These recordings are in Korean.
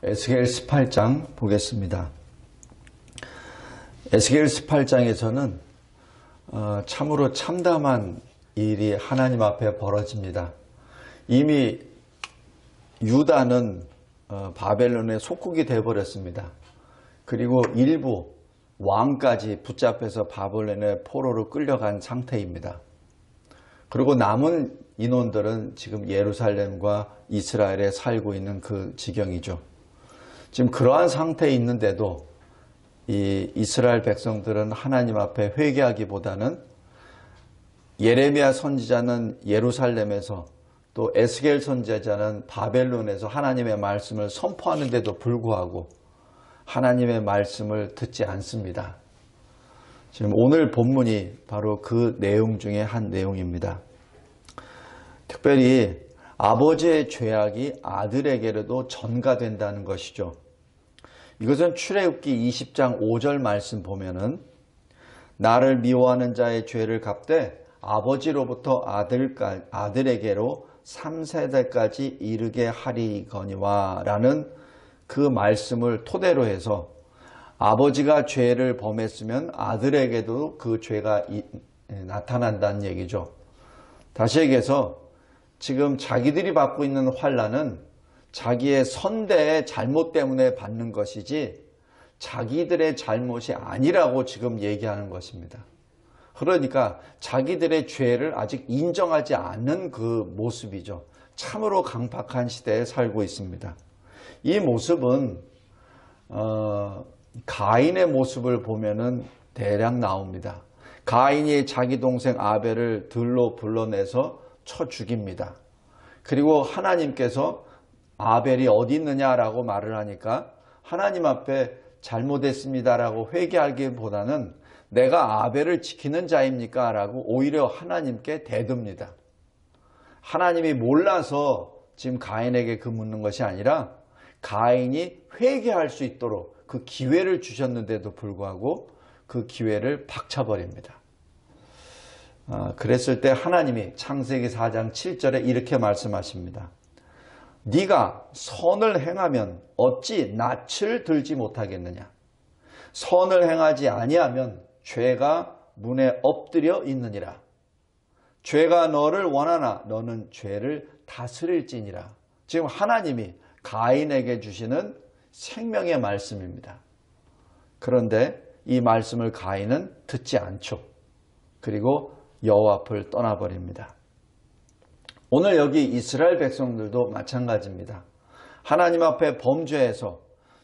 에스겔 18장 보겠습니다. 에스겔 18장에서는 참으로 참담한 일이 하나님 앞에 벌어집니다. 이미 유다는 바벨론의 속국이 되어버렸습니다. 그리고 일부 왕까지 붙잡혀서 바벨론의 포로로 끌려간 상태입니다. 그리고 남은 인원들은 지금 예루살렘과 이스라엘에 살고 있는 그 지경이죠. 지금 그러한 상태에 있는데도 이 이스라엘 백성들은 하나님 앞에 회개하기보다는 예레미야 선지자는 예루살렘에서 또 에스겔 선지자는 바벨론에서 하나님의 말씀을 선포하는데도 불구하고 하나님의 말씀을 듣지 않습니다. 지금 오늘 본문이 바로 그 내용 중에 한 내용입니다. 특별히 아버지의 죄악이 아들에게로도 전가된다는 것이죠. 이것은 출애굽기 20장 5절 말씀 보면은 나를 미워하는 자의 죄를 갚되 아버지로부터 아들에게로 3세대까지 이르게 하리거니와 라는 그 말씀을 토대로 해서 아버지가 죄를 범했으면 아들에게도 그 죄가 나타난다는 얘기죠. 다시 얘기해서 지금 자기들이 받고 있는 환난은 자기의 선대의 잘못 때문에 받는 것이지 자기들의 잘못이 아니라고 지금 얘기하는 것입니다. 그러니까 자기들의 죄를 아직 인정하지 않는 그 모습이죠. 참으로 강팍한 시대에 살고 있습니다. 이 모습은 가인의 모습을 보면은 대략 나옵니다. 가인이 자기 동생 아벨을 들로 불러내서 쳐 죽입니다. 그리고 하나님께서 아벨이 어디 있느냐라고 말을 하니까 하나님 앞에 잘못했습니다라고 회개하기보다는 내가 아벨을 지키는 자입니까? 라고 오히려 하나님께 대듭니다. 하나님이 몰라서 지금 가인에게 그 묻는 것이 아니라 가인이 회개할 수 있도록 그 기회를 주셨는데도 불구하고 그 기회를 박차버립니다. 그랬을 때 하나님이 창세기 4장 7절에 이렇게 말씀하십니다. 네가 선을 행하면 어찌 낯을 들지 못하겠느냐. 선을 행하지 아니하면 죄가 문에 엎드려 있느니라. 죄가 너를 원하나 너는 죄를 다스릴지니라. 지금 하나님이 가인에게 주시는 생명의 말씀입니다. 그런데 이 말씀을 가인은 듣지 않죠. 그리고 여호와 앞을 떠나버립니다. 오늘 여기 이스라엘 백성들도 마찬가지입니다. 하나님 앞에 범죄해서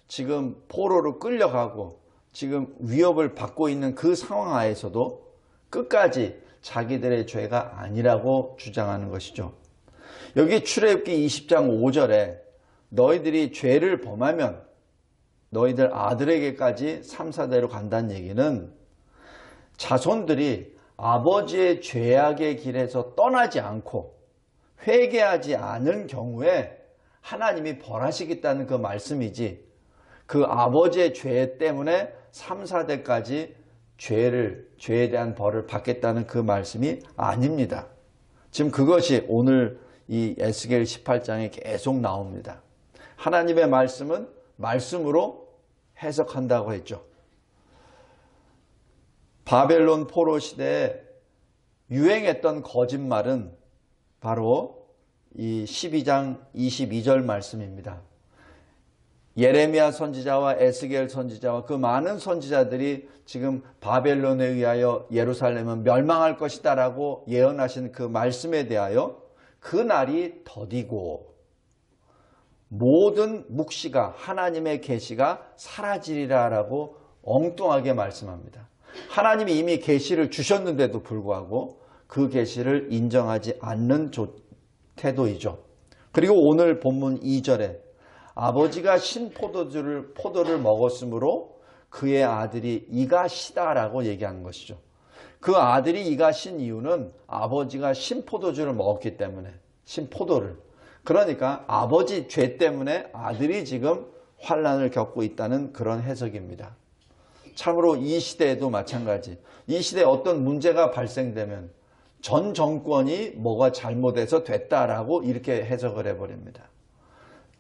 지금 포로로 끌려가고 지금 위협을 받고 있는 그 상황 하에서도 끝까지 자기들의 죄가 아니라고 주장하는 것이죠. 여기 출애굽기 20장 5절에 너희들이 죄를 범하면 너희들 아들에게까지 3사대로 간다는 얘기는 자손들이 아버지의 죄악의 길에서 떠나지 않고 회개하지 않은 경우에 하나님이 벌하시겠다는 그 말씀이지 그 아버지의 죄 때문에 3, 4대까지 죄에 대한 벌을 받겠다는 그 말씀이 아닙니다. 지금 그것이 오늘 이 에스겔 18장에 계속 나옵니다. 하나님의 말씀은 말씀으로 해석한다고 했죠. 바벨론 포로 시대에 유행했던 거짓말은 바로 이 12장 22절 말씀입니다. 예레미야 선지자와 에스겔 선지자와 그 많은 선지자들이 지금 바벨론에 의하여 예루살렘은 멸망할 것이다 라고 예언하신 그 말씀에 대하여 그 날이 더디고 모든 묵시가 하나님의 계시가 사라지리라 라고 엉뚱하게 말씀합니다. 하나님이 이미 계시를 주셨는데도 불구하고 그 계시를 인정하지 않는 태도이죠. 그리고 오늘 본문 2절에 아버지가 신 포도를 먹었으므로 그의 아들이 이가 시다라고 얘기하는 것이죠. 그 아들이 이가 신 이유는 아버지가 신 포도주를 먹었기 때문에 신 포도를. 그러니까 아버지 죄 때문에 아들이 지금 환난을 겪고 있다는 그런 해석입니다. 참으로 이 시대에도 마찬가지. 이 시대에 어떤 문제가 발생되면 전 정권이 뭐가 잘못해서 됐다라고 이렇게 해석을 해버립니다.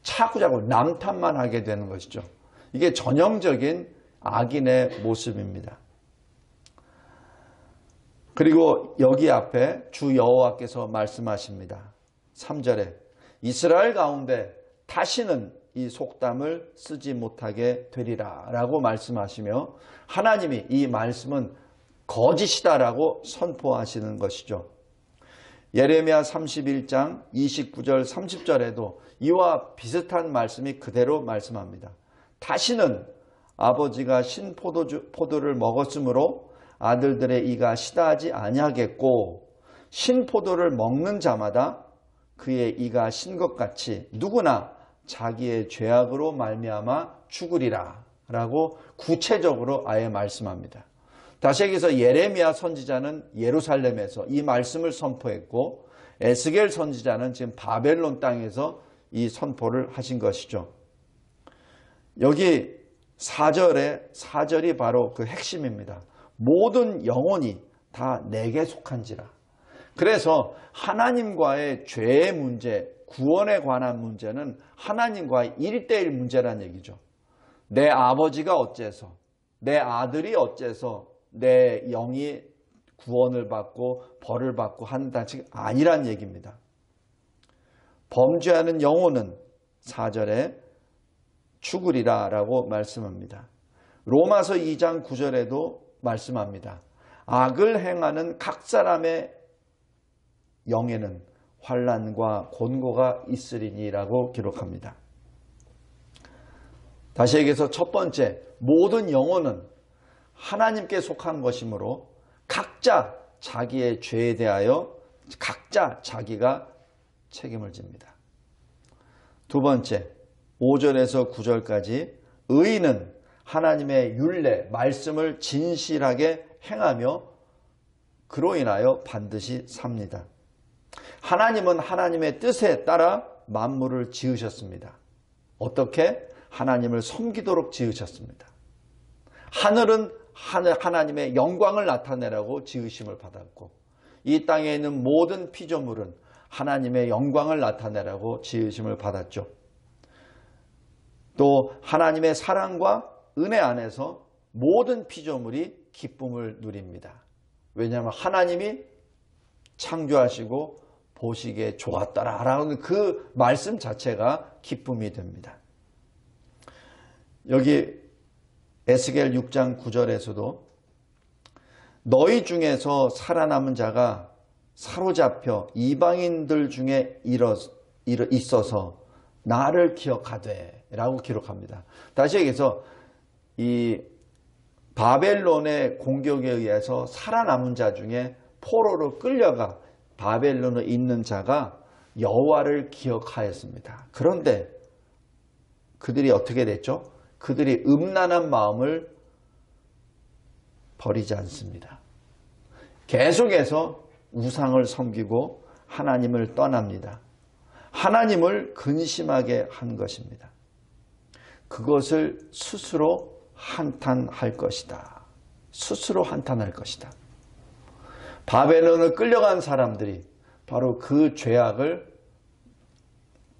자꾸자꾸 남탓만 하게 되는 것이죠. 이게 전형적인 악인의 모습입니다. 그리고 여기 앞에 주 여호와께서 말씀하십니다. 3절에 이스라엘 가운데 다시는 이 속담을 쓰지 못하게 되리라 라고 말씀하시며 하나님이 이 말씀은 거짓이다라고 선포하시는 것이죠. 예레미야 31장 29절 30절에도 이와 비슷한 말씀이 그대로 말씀합니다. 다시는 아버지가 신포도를 먹었으므로 아들들의 이가 시다하지 아니하겠고 신포도를 먹는 자마다 그의 이가 신 것 같이 누구나 자기의 죄악으로 말미암아 죽으리라 라고 구체적으로 아예 말씀합니다. 다시 얘기해서 예레미야 선지자는 예루살렘에서 이 말씀을 선포했고 에스겔 선지자는 지금 바벨론 땅에서 이 선포를 하신 것이죠. 여기 4절이 바로 그 핵심입니다. 모든 영혼이 다 내게 속한지라. 그래서 하나님과의 죄의 문제, 구원에 관한 문제는 하나님과의 1:1 문제란 얘기죠. 내 아버지가 어째서, 내 아들이 어째서 내 영이 구원을 받고 벌을 받고 한다는 것이 아니란 얘기입니다. 범죄하는 영혼은 4절에 죽으리라 라고 말씀합니다. 로마서 2장 9절에도 말씀합니다. 악을 행하는 각 사람의 영에는 환난과 곤고가 있으리니 라고 기록합니다. 다시 얘기해서 첫 번째, 모든 영혼은 하나님께 속한 것이므로 각자 자기의 죄에 대하여 각자 자기가 책임을 집니다. 두 번째, 5절에서 9절까지 의인은 하나님의 율례, 말씀을 진실하게 행하며 그로 인하여 반드시 삽니다. 하나님은 하나님의 뜻에 따라 만물을 지으셨습니다. 어떻게? 하나님을 섬기도록 지으셨습니다. 하늘은 하나님의 영광을 나타내라고 지으심을 받았고 이 땅에 있는 모든 피조물은 하나님의 영광을 나타내라고 지으심을 받았죠. 또 하나님의 사랑과 은혜 안에서 모든 피조물이 기쁨을 누립니다. 왜냐하면 하나님이 창조하시고 보시기에 좋았더라라는 그 말씀 자체가 기쁨이 됩니다. 여기 에스겔 6장 9절에서도 너희 중에서 살아남은 자가 사로잡혀 이방인들 중에 있어서 나를 기억하되 라고 기록합니다. 다시 얘기해서 이 바벨론의 공격에 의해서 살아남은 자 중에 포로로 끌려가 바벨론에 있는 자가 여호와를 기억하였습니다. 그런데 그들이 어떻게 됐죠? 그들이 음란한 마음을 버리지 않습니다. 계속해서 우상을 섬기고 하나님을 떠납니다. 하나님을 근심하게 한 것입니다. 그것을 스스로 한탄할 것이다. 스스로 한탄할 것이다. 바벨론을 끌려간 사람들이 바로 그 죄악을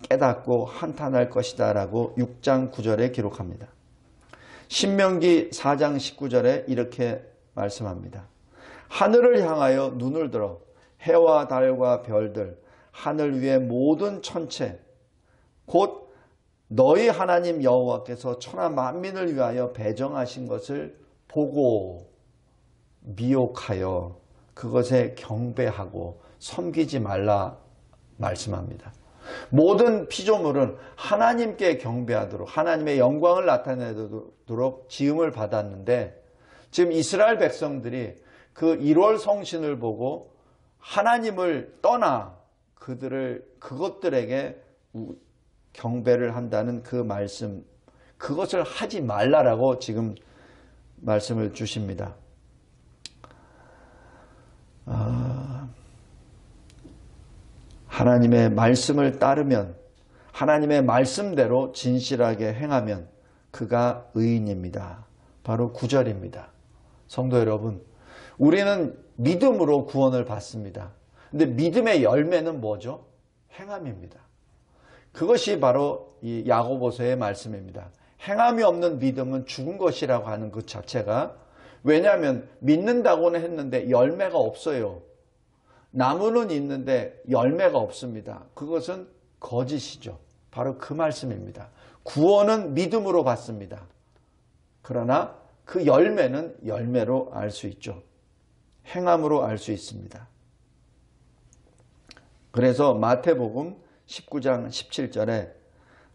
깨닫고 한탄할 것이다 라고 6장 9절에 기록합니다. 신명기 4장 19절에 이렇게 말씀합니다. 하늘을 향하여 눈을 들어 해와 달과 별들, 하늘 위의 모든 천체, 곧 너희 하나님 여호와께서 천하 만민을 위하여 배정하신 것을 보고 미혹하여 그것에 경배하고 섬기지 말라 말씀합니다. 모든 피조물은 하나님께 경배하도록 하나님의 영광을 나타내도록 지음을 받았는데 지금 이스라엘 백성들이 그 1월 성신을 보고 하나님을 떠나 그것들에게 경배를 한다는 그 말씀, 그것을 하지 말라라고 지금 말씀을 주십니다. 하나님의 말씀을 따르면, 하나님의 말씀대로 진실하게 행하면 그가 의인입니다. 바로 9절입니다. 성도 여러분, 우리는 믿음으로 구원을 받습니다. 근데 믿음의 열매는 뭐죠? 행함입니다. 그것이 바로 이 야고보서의 말씀입니다. 행함이 없는 믿음은 죽은 것이라고 하는 그 자체가, 왜냐하면 믿는다고는 했는데 열매가 없어요. 나무는 있는데 열매가 없습니다. 그것은 거짓이죠. 바로 그 말씀입니다. 구원은 믿음으로 받습니다. 그러나 그 열매는 열매로 알 수 있죠. 행함으로 알 수 있습니다. 그래서 마태복음 19장 17절에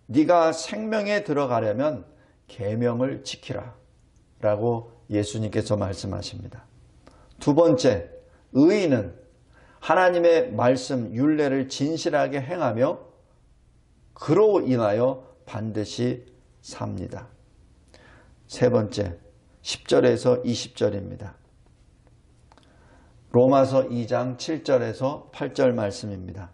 네가 생명에 들어가려면 계명을 지키라 라고 예수님께서 말씀하십니다. 두 번째, 의인은 하나님의 말씀 율례를 진실하게 행하며 그로 인하여 반드시 삽니다. 세 번째, 10절에서 20절입니다. 로마서 2장 7절에서 8절 말씀입니다.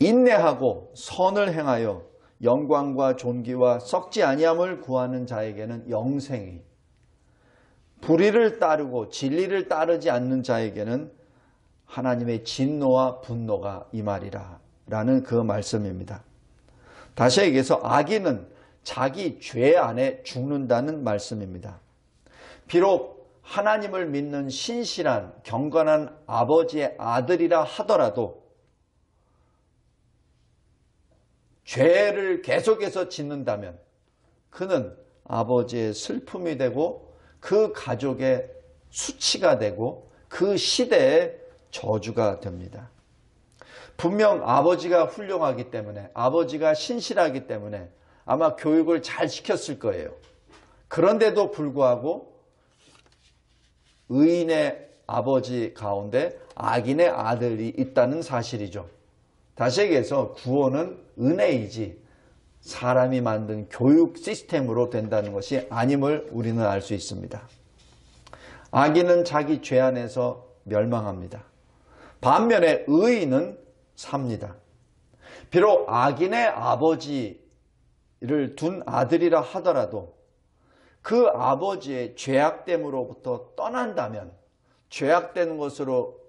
인내하고 선을 행하여 영광과 존귀와 썩지 아니함을 구하는 자에게는 영생이, 불의를 따르고 진리를 따르지 않는 자에게는 하나님의 진노와 분노가 임하리라 라는 그 말씀입니다. 다시 얘기해서 악인은 자기 죄 안에 죽는다는 말씀입니다. 비록 하나님을 믿는 신실한 경건한 아버지의 아들이라 하더라도 죄를 계속해서 짓는다면 그는 아버지의 슬픔이 되고 그 가족의 수치가 되고 그 시대의 저주가 됩니다. 분명 아버지가 훌륭하기 때문에, 아버지가 신실하기 때문에 아마 교육을 잘 시켰을 거예요. 그런데도 불구하고 의인의 아버지 가운데 악인의 아들이 있다는 사실이죠. 다시 얘기해서 구원은 은혜이지 사람이 만든 교육 시스템으로 된다는 것이 아님을 우리는 알 수 있습니다. 악인은 자기 죄 안에서 멸망합니다. 반면에 의인은 삽니다. 비록 악인의 아버지를 둔 아들이라 하더라도 그 아버지의 죄악됨으로부터 떠난다면, 죄악된 것으로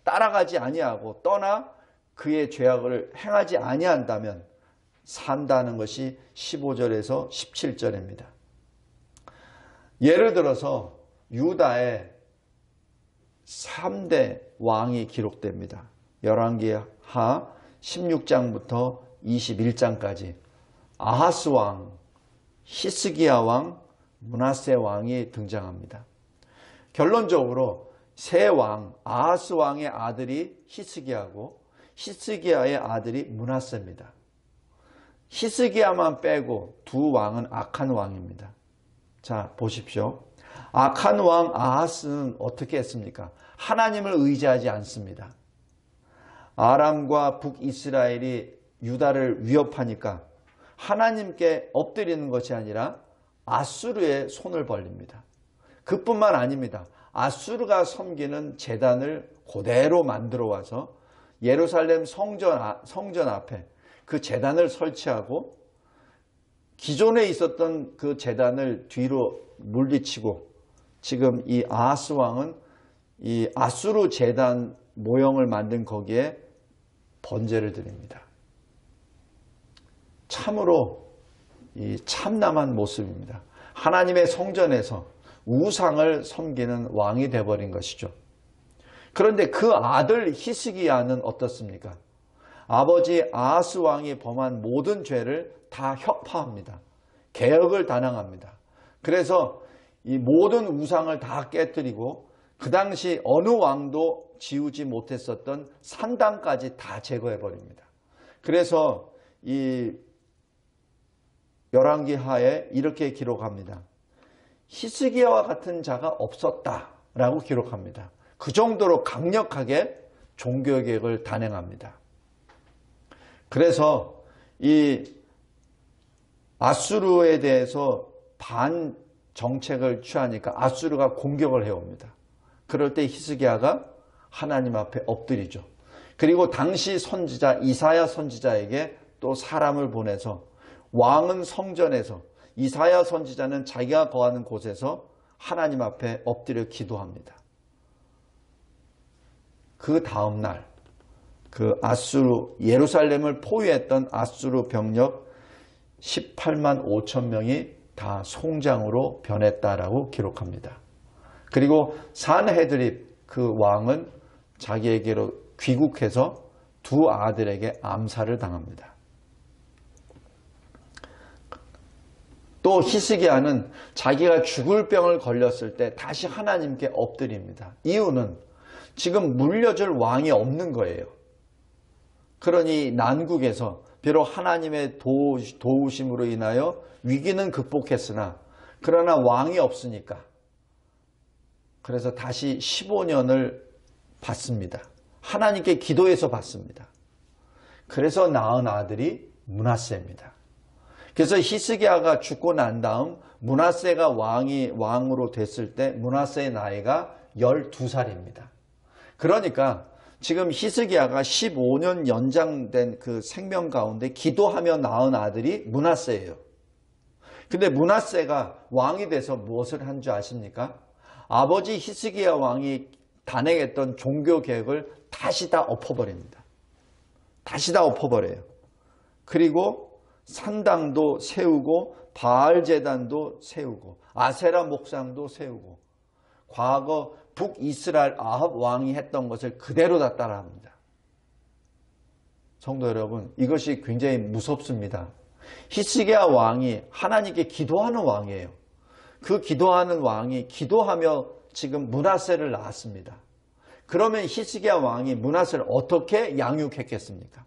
따라가지 아니하고 떠나 그의 죄악을 행하지 아니한다면 산다는 것이 15절에서 17절입니다. 예를 들어서 유다의 3대 왕이 기록됩니다. 열왕기하 16장부터 21장까지 아하스 왕, 히스기야 왕, 므낫세 왕이 등장합니다. 결론적으로 세 왕, 아하스 왕의 아들이 히스기야고 히스기야의 아들이 므낫세입니다. 히스기야만 빼고 두 왕은 악한 왕입니다. 자, 보십시오. 악한 왕 아하스는 어떻게 했습니까? 하나님을 의지하지 않습니다. 아람과 북이스라엘이 유다를 위협하니까 하나님께 엎드리는 것이 아니라 아수르의 손을 벌립니다. 그뿐만 아닙니다. 아수르가 섬기는 제단을 그대로 만들어 와서 예루살렘 성전 앞에 그 제단을 설치하고 기존에 있었던 그 제단을 뒤로 물리치고 지금 이 아하스 왕은 이 아수르 제단 모형을 만든 거기에 번제를 드립니다. 참으로 이 참남한 모습입니다. 하나님의 성전에서 우상을 섬기는 왕이 되어버린 것이죠. 그런데 그 아들 히스기야는 어떻습니까? 아버지 아하스 왕이 범한 모든 죄를 다 혁파합니다. 개혁을 단행합니다. 그래서 이 모든 우상을 다 깨뜨리고 그 당시 어느 왕도 지우지 못했었던 산당까지 다 제거해버립니다. 그래서 이 열왕기하에 이렇게 기록합니다. 히스기야와 같은 자가 없었다라고 기록합니다. 그 정도로 강력하게 종교개혁을 단행합니다. 그래서 이 아수르에 대해서 반 정책을 취하니까 아수르가 공격을 해옵니다. 그럴 때 히스기야가 하나님 앞에 엎드리죠. 그리고 당시 선지자 이사야 선지자에게 또 사람을 보내서 왕은 성전에서, 이사야 선지자는 자기가 거하는 곳에서 하나님 앞에 엎드려 기도합니다. 그 다음 날 그 아수르 예루살렘을 포위했던 아수르 병력 18만 5천 명이 다 송장으로 변했다라고 기록합니다. 그리고 산헤드립 그 왕은 자기에게로 귀국해서 두 아들에게 암살을 당합니다. 또 히스기야는 자기가 죽을 병을 걸렸을 때 다시 하나님께 엎드립니다. 이유는 지금 물려줄 왕이 없는 거예요. 그러니 난국에서 비록 하나님의 도우심으로 인하여 위기는 극복했으나 그러나 왕이 없으니까 그래서 다시 15년을 받습니다. 하나님께 기도해서 받습니다. 그래서 낳은 아들이 므낫세입니다. 그래서 히스기야가 죽고 난 다음 므낫세가 왕으로 됐을 때 므낫세의 나이가 12살입니다. 그러니까 지금 히스기야가 15년 연장된 그 생명 가운데 기도하며 낳은 아들이 므낫세예요. 근데 므낫세가 왕이 돼서 무엇을 한 줄 아십니까? 아버지 히스기야 왕이 단행했던 종교 계획을 다시 다 엎어버립니다. 다시 다 엎어버려요. 그리고 산당도 세우고 바알 제단도 세우고 아세라 목상도 세우고 과거 북이스라엘 아합 왕이 했던 것을 그대로 다 따라합니다. 성도 여러분, 이것이 굉장히 무섭습니다. 히스기야 왕이 하나님께 기도하는 왕이에요. 그 기도하는 왕이 기도하며 지금 므낫세를 낳았습니다. 그러면 히스기야 왕이 므낫세를 어떻게 양육했겠습니까?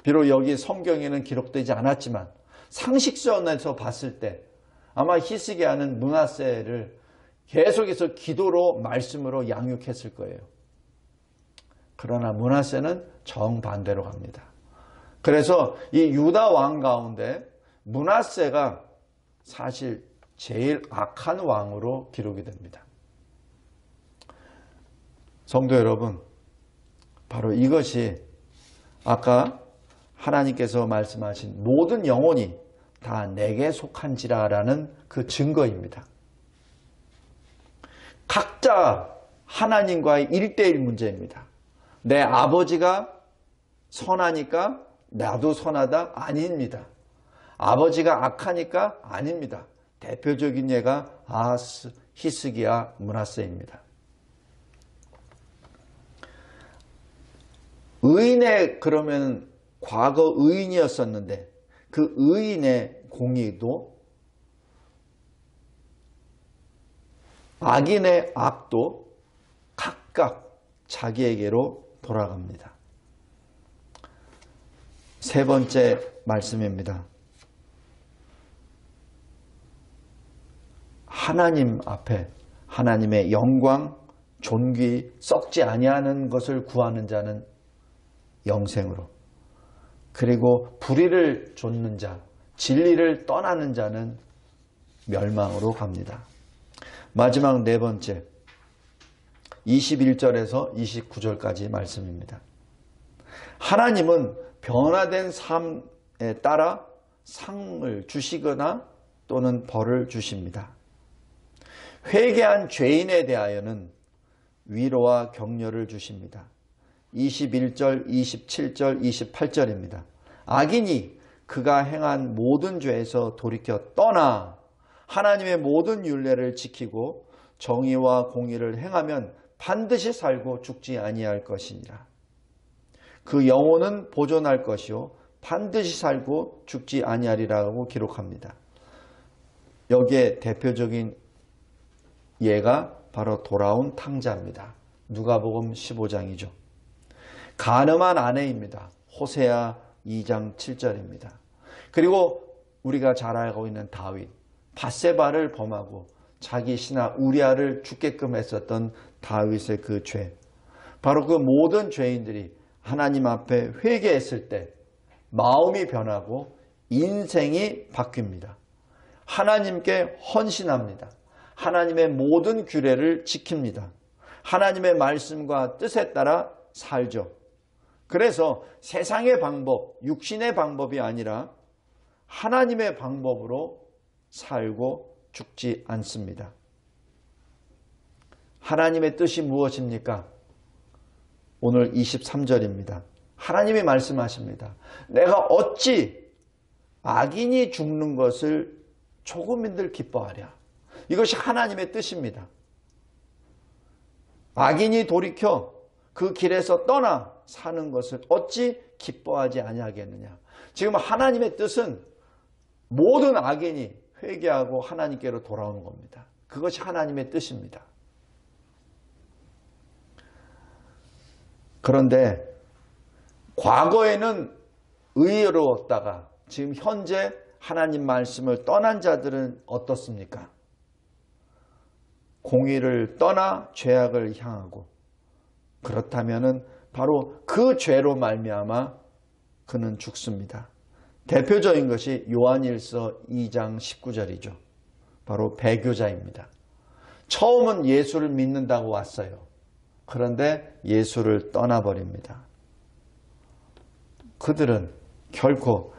비록 여기 성경에는 기록되지 않았지만 상식선에서 봤을 때 아마 히스기야는 므낫세를 계속해서 기도로 말씀으로 양육했을 거예요. 그러나 므낫세는 정반대로 갑니다. 그래서 이 유다 왕 가운데 므낫세가 사실 제일 악한 왕으로 기록이 됩니다. 성도 여러분, 바로 이것이 아까 하나님께서 말씀하신 모든 영혼이 다 내게 속한지라라는 그 증거입니다. 각자 하나님과의 1:1 문제입니다. 내 아버지가 선하니까 나도 선하다? 아닙니다. 아버지가 악하니까? 아닙니다. 대표적인 예가 아하스, 히스기야, 므낫세입니다. 의인의 그러면 과거 의인이었었는데 그 의인의 공의도 악인의 악도 각각 자기에게로 돌아갑니다. 세 번째 말씀입니다. 하나님 앞에 하나님의 영광, 존귀, 썩지 아니하는 것을 구하는 자는 영생으로, 그리고 불의를 좇는 자, 진리를 떠나는 자는 멸망으로 갑니다. 마지막 네 번째, 21절에서 29절까지 말씀입니다. 하나님은 변화된 삶에 따라 상을 주시거나 또는 벌을 주십니다. 회개한 죄인에 대하여는 위로와 격려를 주십니다. 21절, 27절, 28절입니다. 악인이 그가 행한 모든 죄에서 돌이켜 떠나 하나님의 모든 율례를 지키고 정의와 공의를 행하면 반드시 살고 죽지 아니할 것이니라. 그 영혼은 보존할 것이요 반드시 살고 죽지 아니하리라고 기록합니다. 여기에 대표적인 예가 바로 돌아온 탕자입니다. 누가복음 15장이죠. 간음한 아내입니다. 호세아 2장 7절입니다. 그리고 우리가 잘 알고 있는 다윗, 밧세바를 범하고 자기 신하 우리아를 죽게끔 했었던 다윗의 그 죄, 바로 그 모든 죄인들이 하나님 앞에 회개했을 때 마음이 변하고 인생이 바뀝니다. 하나님께 헌신합니다. 하나님의 모든 규례를 지킵니다. 하나님의 말씀과 뜻에 따라 살죠. 그래서 세상의 방법, 육신의 방법이 아니라 하나님의 방법으로 살고 죽지 않습니다. 하나님의 뜻이 무엇입니까? 오늘 23절입니다. 하나님이 말씀하십니다. 내가 어찌 악인이 죽는 것을 조금인들 기뻐하랴. 이것이 하나님의 뜻입니다. 악인이 돌이켜 그 길에서 떠나 사는 것을 어찌 기뻐하지 아니하겠느냐. 지금 하나님의 뜻은 모든 악인이 회개하고 하나님께로 돌아오는 겁니다. 그것이 하나님의 뜻입니다. 그런데 과거에는 의로웠다가 지금 현재 하나님 말씀을 떠난 자들은 어떻습니까? 공의를 떠나 죄악을 향하고, 그렇다면 바로 그 죄로 말미암아 그는 죽습니다. 대표적인 것이 요한일서 2장 19절이죠. 바로 배교자입니다. 처음은 예수를 믿는다고 왔어요. 그런데 예수를 떠나버립니다. 그들은 결코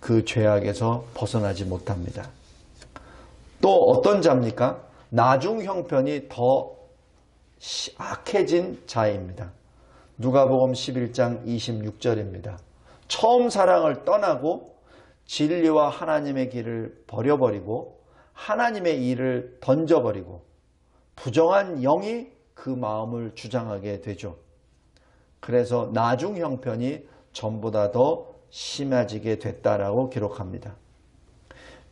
그 죄악에서 벗어나지 못합니다. 또 어떤 자입니까? 나중 형편이 더 악해진 자입니다. 누가복음 11장 26절입니다. 처음 사랑을 떠나고 진리와 하나님의 길을 버려버리고 하나님의 일을 던져버리고 부정한 영이 그 마음을 주장하게 되죠. 그래서 나중 형편이 전보다 더 심해지게 됐다라고 기록합니다.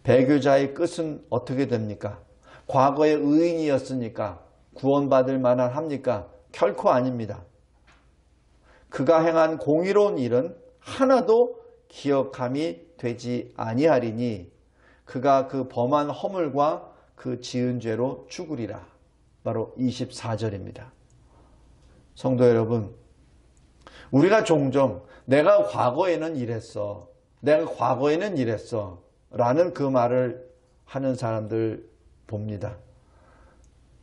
배교자의 끝은 어떻게 됩니까? 과거의 의인이었으니까 구원받을 만한 합니까? 결코 아닙니다. 그가 행한 공의로운 일은 하나도 기억함이 되지 아니하리니 그가 그 범한 허물과 그 지은 죄로 죽으리라. 바로 24절입니다. 성도 여러분, 우리가 종종 내가 과거에는 이랬어, 내가 과거에는 이랬어 라는 그 말을 하는 사람들 봅니다.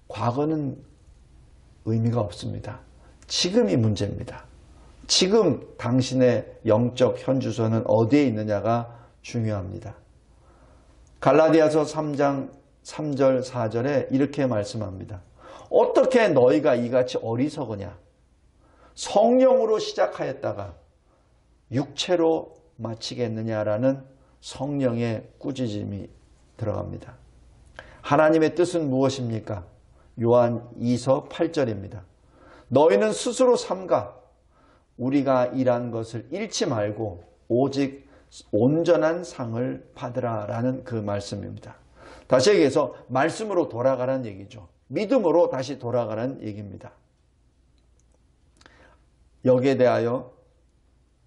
과거는 의미가 없습니다. 지금이 문제입니다. 지금 당신의 영적 현주소는 어디에 있느냐가 중요합니다. 갈라디아서 3장 3절 4절에 이렇게 말씀합니다. 어떻게 너희가 이같이 어리석으냐? 성령으로 시작하였다가 육체로 마치겠느냐라는 성령의 꾸짖음이 들어갑니다. 하나님의 뜻은 무엇입니까? 요한 2서 8절입니다. 너희는 스스로 삼가 우리가 일한 것을 잃지 말고 오직 온전한 상을 받으라 라는 그 말씀입니다. 다시 얘기해서 말씀으로 돌아가라는 얘기죠. 믿음으로 다시 돌아가라는 얘기입니다. 여기에 대하여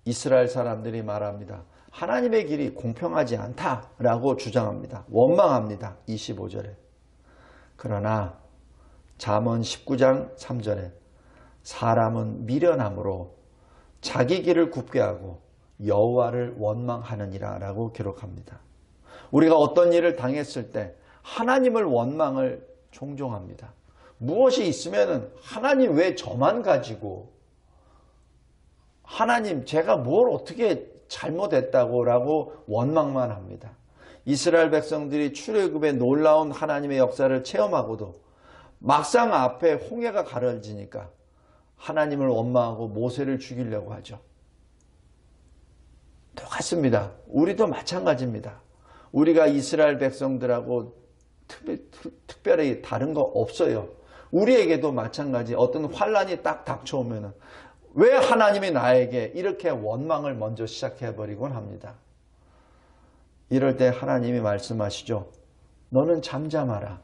이스라엘 사람들이 말합니다. 하나님의 길이 공평하지 않다라고 주장합니다. 원망합니다. 25절에. 그러나 잠언 19장 3절에 사람은 미련함으로 자기 길을 굽게 하고 여호와를 원망하느니라 라고 기록합니다. 우리가 어떤 일을 당했을 때 하나님을 원망을 종종 합니다. 무엇이 있으면 하나님 왜 저만 가지고, 하나님 제가 뭘 어떻게 잘못했다고 라고 원망만 합니다. 이스라엘 백성들이 출애굽의 놀라운 하나님의 역사를 체험하고도 막상 앞에 홍해가 가려지니까 하나님을 원망하고 모세를 죽이려고 하죠. 똑같습니다. 우리도 마찬가지입니다. 우리가 이스라엘 백성들하고 특별히 다른 거 없어요. 우리에게도 마찬가지. 어떤 환란이 딱 닥쳐오면 왜 하나님이 나에게 이렇게 원망을 먼저 시작해버리곤 합니다. 이럴 때 하나님이 말씀하시죠. 너는 잠잠하라.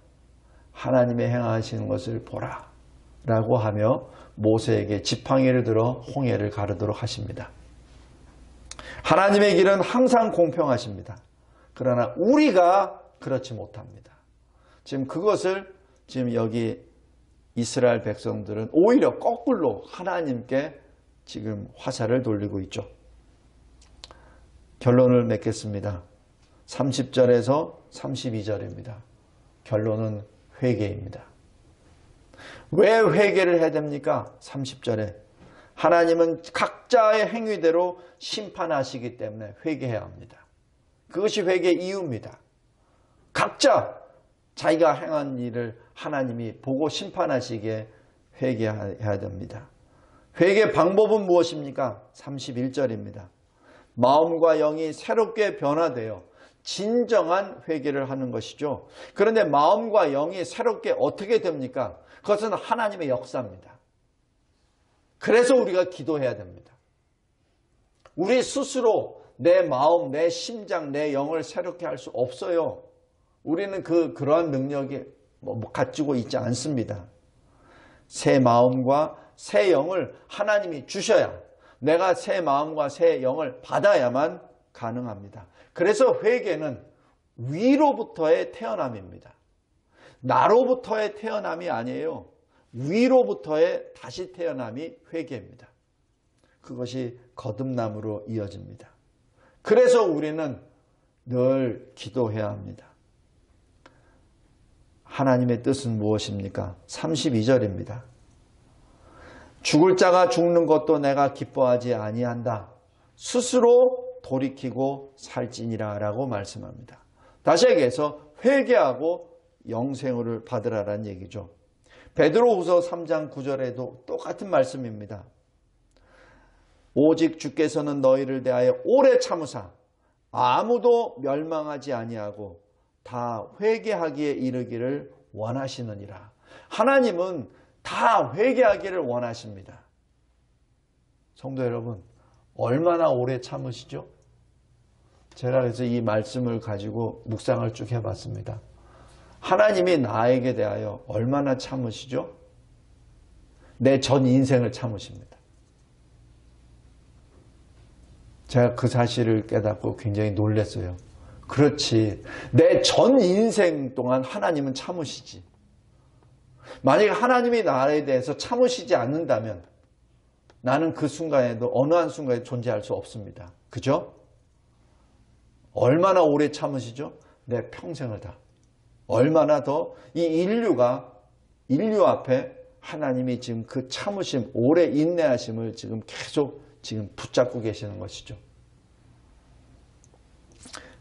하나님의 행하시는 것을 보라. 라고 하며 모세에게 지팡이를 들어 홍해를 가르도록 하십니다. 하나님의 길은 항상 공평하십니다. 그러나 우리가 그렇지 못합니다. 지금 그것을 지금 여기 이스라엘 백성들은 오히려 거꾸로 하나님께 지금 화살을 돌리고 있죠. 결론을 맺겠습니다. 30절에서 32절입니다. 결론은 회개입니다. 왜 회개를 해야 됩니까? 30절에 하나님은 각자의 행위대로 심판하시기 때문에 회개해야 합니다. 그것이 회개의 이유입니다. 각자 자기가 행한 일을 하나님이 보고 심판하시기에 회개해야 됩니다. 회개 방법은 무엇입니까? 31절입니다. 마음과 영이 새롭게 변화되어 진정한 회개를 하는 것이죠. 그런데 마음과 영이 새롭게 어떻게 됩니까? 그것은 하나님의 역사입니다. 그래서 우리가 기도해야 됩니다. 우리 스스로 내 마음, 내 심장, 내 영을 새롭게 할 수 없어요. 우리는 그러한 능력이 가지고 있지 않습니다. 새 마음과 새 영을 하나님이 주셔야, 내가 새 마음과 새 영을 받아야만 가능합니다. 그래서 회개는 위로부터의 태어남입니다. 나로부터의 태어남이 아니에요. 위로부터의 다시 태어남이 회개입니다. 그것이 거듭남으로 이어집니다. 그래서 우리는 늘 기도해야 합니다. 하나님의 뜻은 무엇입니까? 32절입니다. 죽을 자가 죽는 것도 내가 기뻐하지 아니한다. 스스로 돌이키고 살지니라 라고 말씀합니다. 다시 얘기해서 회개하고 영생을 받으라라는 얘기죠. 베드로후서 3장 9절에도 똑같은 말씀입니다. 오직 주께서는 너희를 대하여 오래 참으사 아무도 멸망하지 아니하고 다 회개하기에 이르기를 원하시느니라. 하나님은 다 회개하기를 원하십니다. 성도 여러분, 얼마나 오래 참으시죠? 제가 그래서 이 말씀을 가지고 묵상을 쭉 해봤습니다. 하나님이 나에게 대하여 얼마나 참으시죠? 내 전 인생을 참으십니다. 제가 그 사실을 깨닫고 굉장히 놀랐어요. 그렇지, 내 전 인생 동안 하나님은 참으시지. 만약에 하나님이 나에 대해서 참으시지 않는다면 나는 그 순간에도 어느 한 순간에 존재할 수 없습니다. 그죠? 얼마나 오래 참으시죠? 내 평생을 다. 얼마나 더 이 인류 앞에 하나님이 지금 그 참으심, 오래 인내하심을 지금 계속 지금 붙잡고 계시는 것이죠.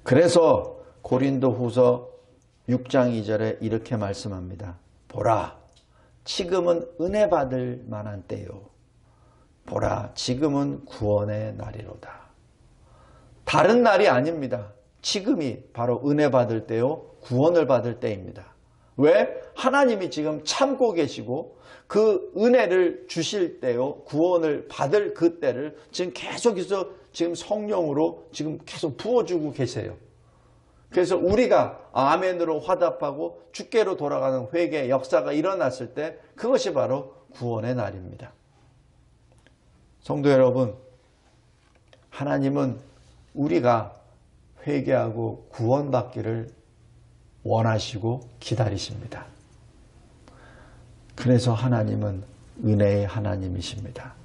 그래서 고린도후서 6장 2절에 이렇게 말씀합니다. 보라, 지금은 은혜 받을 만한 때요. 보라, 지금은 구원의 날이로다. 다른 날이 아닙니다. 지금이 바로 은혜 받을 때요, 구원을 받을 때입니다. 왜? 하나님이 지금 참고 계시고 그 은혜를 주실 때요, 구원을 받을 그 때를 지금 계속해서 지금 성령으로 지금 계속 부어주고 계세요. 그래서 우리가 아멘으로 화답하고 주께로 돌아가는 회개 역사가 일어났을 때 그것이 바로 구원의 날입니다. 성도 여러분, 하나님은 우리가 회개하고 구원받기를 원하시고 기다리십니다. 그래서 하나님은 은혜의 하나님이십니다.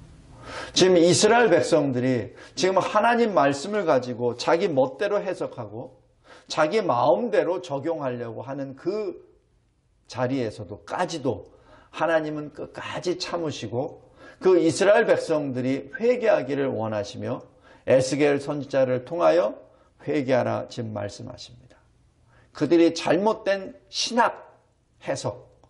지금 이스라엘 백성들이 지금 하나님 말씀을 가지고 자기 멋대로 해석하고 자기 마음대로 적용하려고 하는 그 자리에서도까지도 하나님은 끝까지 참으시고 그 이스라엘 백성들이 회개하기를 원하시며 에스겔 선지자를 통하여 회개하라 지금 말씀하십니다. 그들이 잘못된 신학 해석,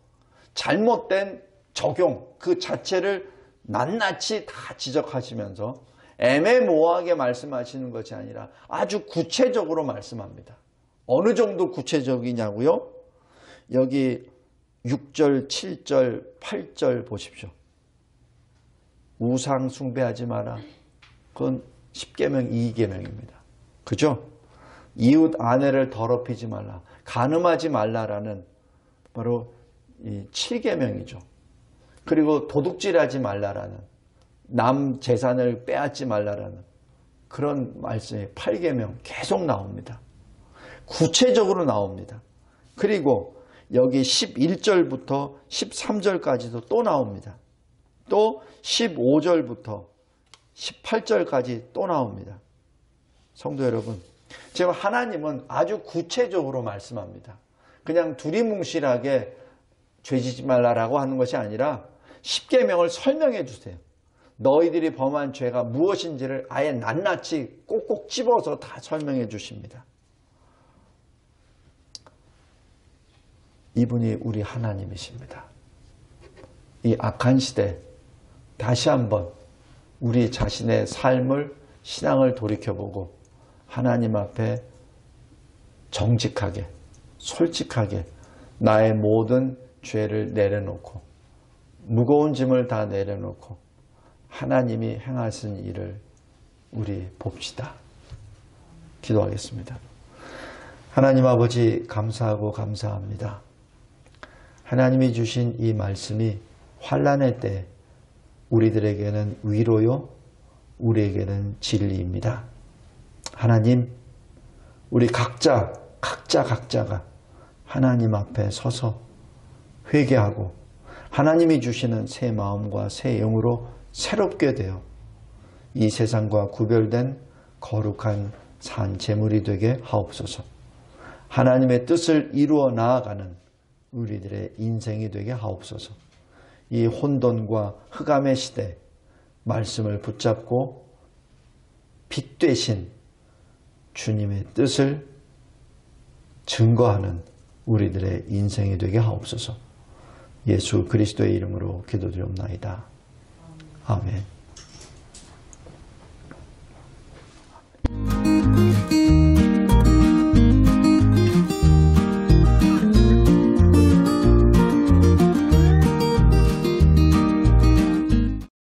잘못된 적용 그 자체를 낱낱이 다 지적하시면서 애매모호하게 말씀하시는 것이 아니라 아주 구체적으로 말씀합니다. 어느 정도 구체적이냐고요? 여기 6절, 7절, 8절 보십시오. 우상 숭배하지 마라. 그건 10계명 2계명입니다. 그죠? 이웃 아내를 더럽히지 말라. 간음하지 말라라는 바로 이 7계명이죠. 그리고 도둑질하지 말라라는, 남 재산을 빼앗지 말라라는 그런 말씀이 8계명 계속 나옵니다. 구체적으로 나옵니다. 그리고 여기 11절부터 13절까지도 또 나옵니다. 또 15절부터 18절까지 또 나옵니다. 성도 여러분, 지금 하나님은 아주 구체적으로 말씀합니다. 그냥 두리뭉실하게 죄지지 말라라고 하는 것이 아니라 10계명을 설명해 주세요. 너희들이 범한 죄가 무엇인지를 아예 낱낱이 꼭꼭 집어서 다 설명해 주십니다. 이분이 우리 하나님이십니다. 이 악한 시대, 다시 한번 우리 자신의 삶을, 신앙을 돌이켜보고 하나님 앞에 정직하게, 솔직하게 나의 모든 죄를 내려놓고 무거운 짐을 다 내려놓고 하나님이 행하신 일을 우리 봅시다. 기도하겠습니다. 하나님 아버지, 감사하고 감사합니다. 하나님이 주신 이 말씀이 환난의 때 우리들에게는 위로요, 우리에게는 진리입니다. 하나님, 우리 각자가 하나님 앞에 서서 회개하고 하나님이 주시는 새 마음과 새 영으로 새롭게 되어 이 세상과 구별된 거룩한 산 제물이 되게 하옵소서. 하나님의 뜻을 이루어 나아가는 우리들의 인생이 되게 하옵소서. 이 혼돈과 흑암의 시대 말씀을 붙잡고 빛 되신 주님의 뜻을 증거하는 우리들의 인생이 되게 하옵소서. 예수 그리스도의 이름으로 기도드리옵나이다. 아멘.